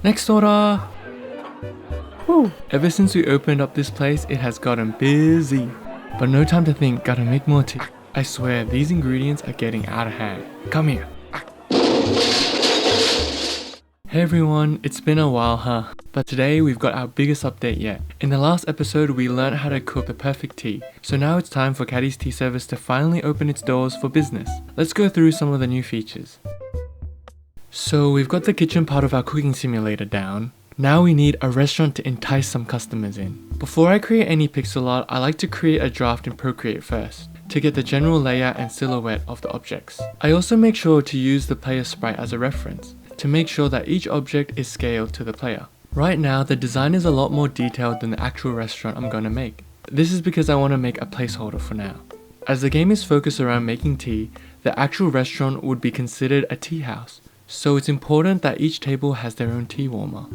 Next order! Whew. Ever since we opened up this place, it has gotten busy. But no time to think, gotta make more tea. I swear, these ingredients are getting out of hand. Come here. Hey everyone, it's been a while, huh? But today we've got our biggest update yet. In the last episode, we learned how to cook the perfect tea. So now it's time for Caddy's Tea Service to finally open its doors for business. Let's go through some of the new features. So we've got the kitchen part of our cooking simulator down. Now we need a restaurant to entice some customers in. Before I create any pixel art, I like to create a draft in Procreate first, to get the general layout and silhouette of the objects. I also make sure to use the player sprite as a reference, to make sure that each object is scaled to the player. Right now, the design is a lot more detailed than the actual restaurant I'm going to make. This is because I want to make a placeholder for now. As the game is focused around making tea, the actual restaurant would be considered a tea house, so it's important that each table has their own tea warmer.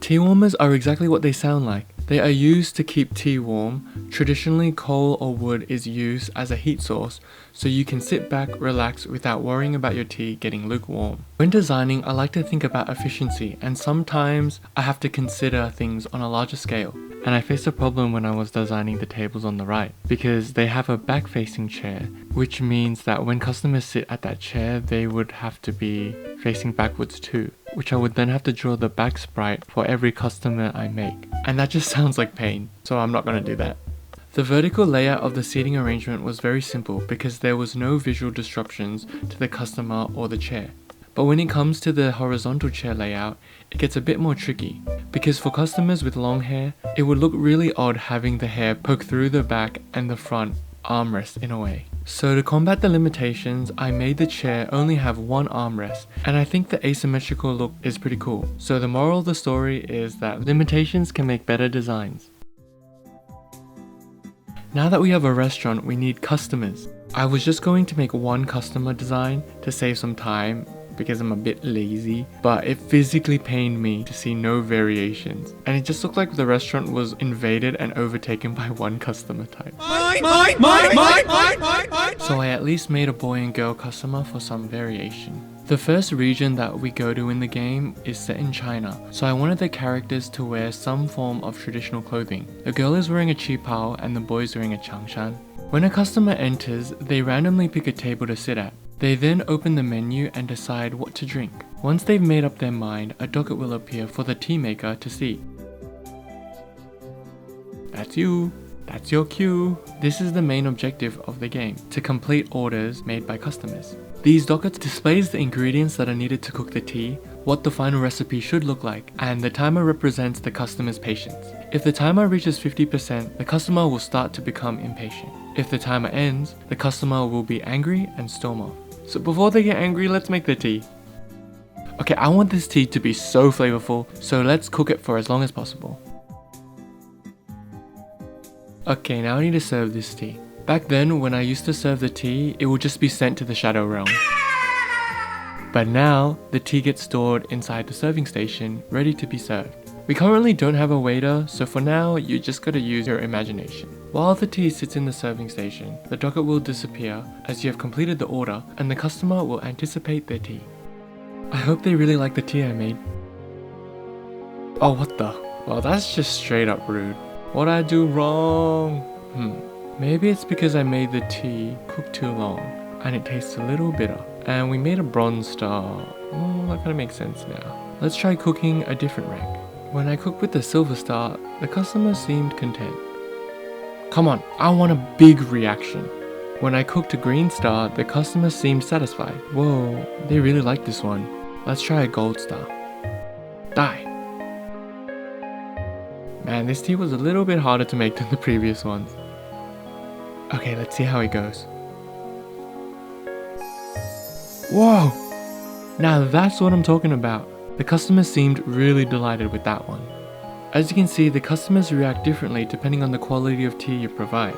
Tea warmers are exactly what they sound like. They are used to keep tea warm. Traditionally, coal or wood is used as a heat source, so you can sit back, relax without worrying about your tea getting lukewarm. When designing, I like to think about efficiency, and sometimes I have to consider things on a larger scale. And I faced a problem when I was designing the tables on the right, because they have a back-facing chair, which means that when customers sit at that chair, they would have to be facing backwards too, which I would then have to draw the back sprite for every customer I make. And that just sounds like pain, so I'm not going to do that. The vertical layout of the seating arrangement was very simple because there was no visual disruptions to the customer or the chair. But when it comes to the horizontal chair layout, it gets a bit more tricky, because for customers with long hair, it would look really odd having the hair poke through the back and the front armrest in a way. So to combat the limitations, I made the chair only have one armrest, and I think the asymmetrical look is pretty cool. So the moral of the story is that limitations can make better designs. Now that we have a restaurant, we need customers. I was just going to make one customer design to save some time because I'm a bit lazy, but it physically pained me to see no variations, and it just looked like the restaurant was invaded and overtaken by one customer type. So I at least made a boy and girl customer for some variation. The first region that we go to in the game is set in China, so I wanted the characters to wear some form of traditional clothing. The girl is wearing a qipao and the boy is wearing a changshan. When a customer enters, they randomly pick a table to sit at. They then open the menu and decide what to drink. Once they've made up their mind, a docket will appear for the tea maker to see. That's you. That's your cue. This is the main objective of the game, to complete orders made by customers. These dockets displays the ingredients that are needed to cook the tea, what the final recipe should look like, and the timer represents the customer's patience. If the timer reaches 50%, the customer will start to become impatient. If the timer ends, the customer will be angry and storm off. So before they get angry, let's make the tea. Okay, I want this tea to be so flavorful, so let's cook it for as long as possible. Okay, now I need to serve this tea. Back then, when I used to serve the tea, it would just be sent to the Shadow Realm. But now, the tea gets stored inside the serving station, ready to be served. We currently don't have a waiter, so for now, you just gotta use your imagination. While the tea sits in the serving station, the docket will disappear as you have completed the order, and the customer will anticipate their tea. I hope they really like the tea I made. Oh, what the? Well, that's just straight up rude. What'd I do wrong? Maybe it's because I made the tea cook too long, and it tastes a little bitter. And we made a bronze star. Oh, that kinda makes sense now. Let's try cooking a different rank. When I cooked with the silver star, the customer seemed content. Come on, I want a big reaction. When I cooked a green star, the customer seemed satisfied. Whoa, they really like this one. Let's try a gold star. Die! Man, this tea was a little bit harder to make than the previous ones. Okay, let's see how it goes. Whoa! Now that's what I'm talking about. The customers seemed really delighted with that one. As you can see, the customers react differently depending on the quality of tea you provide.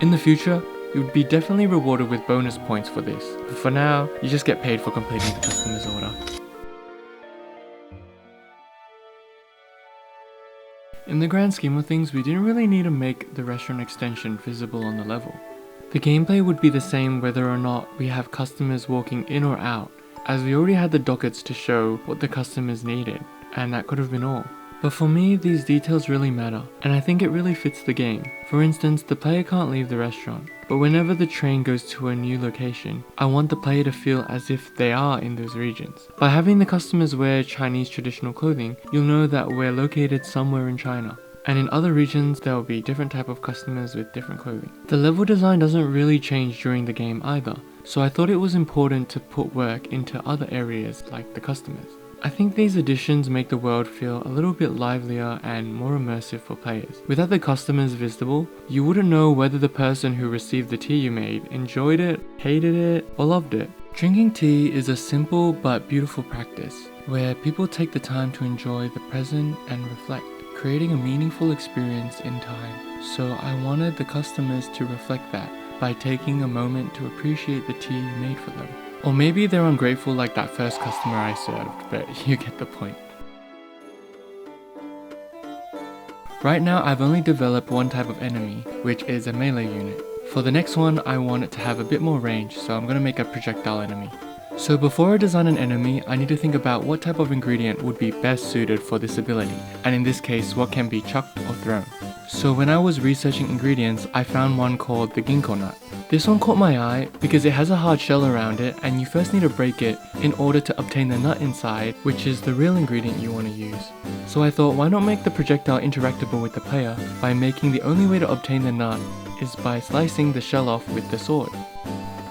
In the future, you would be definitely rewarded with bonus points for this, but for now, you just get paid for completing the customer's order. In the grand scheme of things, we didn't really need to make the restaurant extension visible on the level. The gameplay would be the same whether or not we have customers walking in or out, as we already had the dockets to show what the customers needed. and that could have been all. But for me, these details really matter, and I think it really fits the game. For instance, the player can't leave the restaurant, but whenever the train goes to a new location, I want the player to feel as if they are in those regions. By having the customers wear Chinese traditional clothing, you'll know that we're located somewhere in China. And in other regions, there will be different type of customers with different clothing. The level design doesn't really change during the game either, so I thought it was important to put work into other areas like the customers. I think these additions make the world feel a little bit livelier and more immersive for players. Without the customers visible, you wouldn't know whether the person who received the tea you made enjoyed it, hated it, or loved it. Drinking tea is a simple but beautiful practice where people take the time to enjoy the present and reflect, creating a meaningful experience in time. So I wanted the customers to reflect that by taking a moment to appreciate the tea you made for them. Or maybe they're ungrateful like that first customer I served, but you get the point. Right now I've only developed one type of enemy, which is a melee unit. For the next one I want it to have a bit more range, so I'm gonna make a projectile enemy. So before I design an enemy, I need to think about what type of ingredient would be best suited for this ability, and in this case what can be chucked or thrown. So when I was researching ingredients, I found one called the ginkgo nut. This one caught my eye because it has a hard shell around it and you first need to break it in order to obtain the nut inside, which is the real ingredient you want to use. So I thought, why not make the projectile interactable with the player by making the only way to obtain the nut is by slicing the shell off with the sword.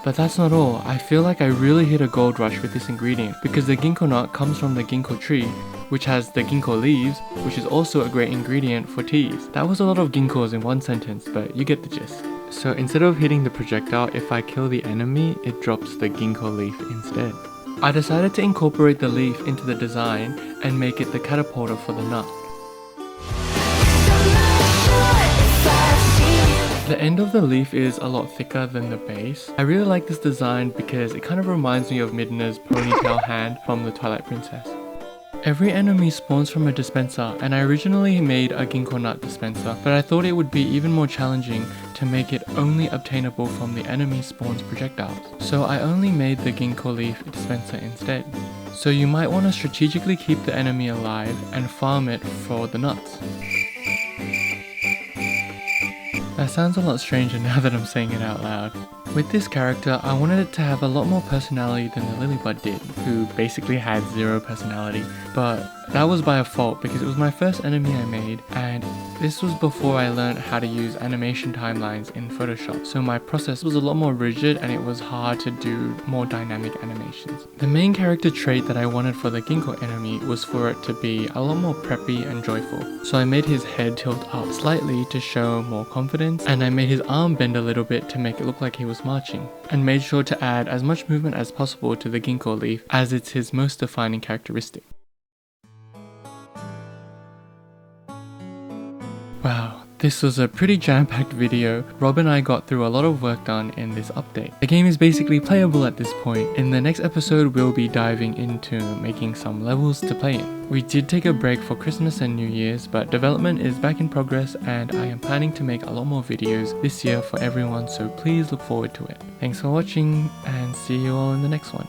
But that's not all. I feel like I really hit a gold rush with this ingredient because the ginkgo nut comes from the ginkgo tree, which has the ginkgo leaves, which is also a great ingredient for teas. That was a lot of ginkgos in one sentence, but you get the gist. So instead of hitting the projectile, if I kill the enemy, it drops the ginkgo leaf instead. I decided to incorporate the leaf into the design and make it the catapulter for the nut. The end of the leaf is a lot thicker than the base. I really like this design because it kind of reminds me of Midna's ponytail hand from the Twilight Princess. Every enemy spawns from a dispenser, and I originally made a ginkgo nut dispenser, but I thought it would be even more challenging to make it only obtainable from the enemy spawn's projectiles. So I only made the ginkgo leaf dispenser instead. So you might want to strategically keep the enemy alive and farm it for the nuts. That sounds a lot stranger now that I'm saying it out loud. With this character, I wanted it to have a lot more personality than the Lilybud did, who basically had zero personality. But that was by default because it was my first enemy I made, and this was before I learned how to use animation timelines in Photoshop, so my process was a lot more rigid and it was hard to do more dynamic animations. The main character trait that I wanted for the Gingko enemy was for it to be a lot more preppy and joyful, so I made his head tilt up slightly to show more confidence, and I made his arm bend a little bit to make it look like he was marching, and made sure to add as much movement as possible to the Gingko leaf as it's his most defining characteristic. Wow, this was a pretty jam-packed video. Rob and I got through a lot of work done in this update. The game is basically playable at this point. In the next episode, we'll be diving into making some levels to play in. We did take a break for Christmas and New Year's, but development is back in progress and I am planning to make a lot more videos this year for everyone, so please look forward to it. Thanks for watching and see you all in the next one.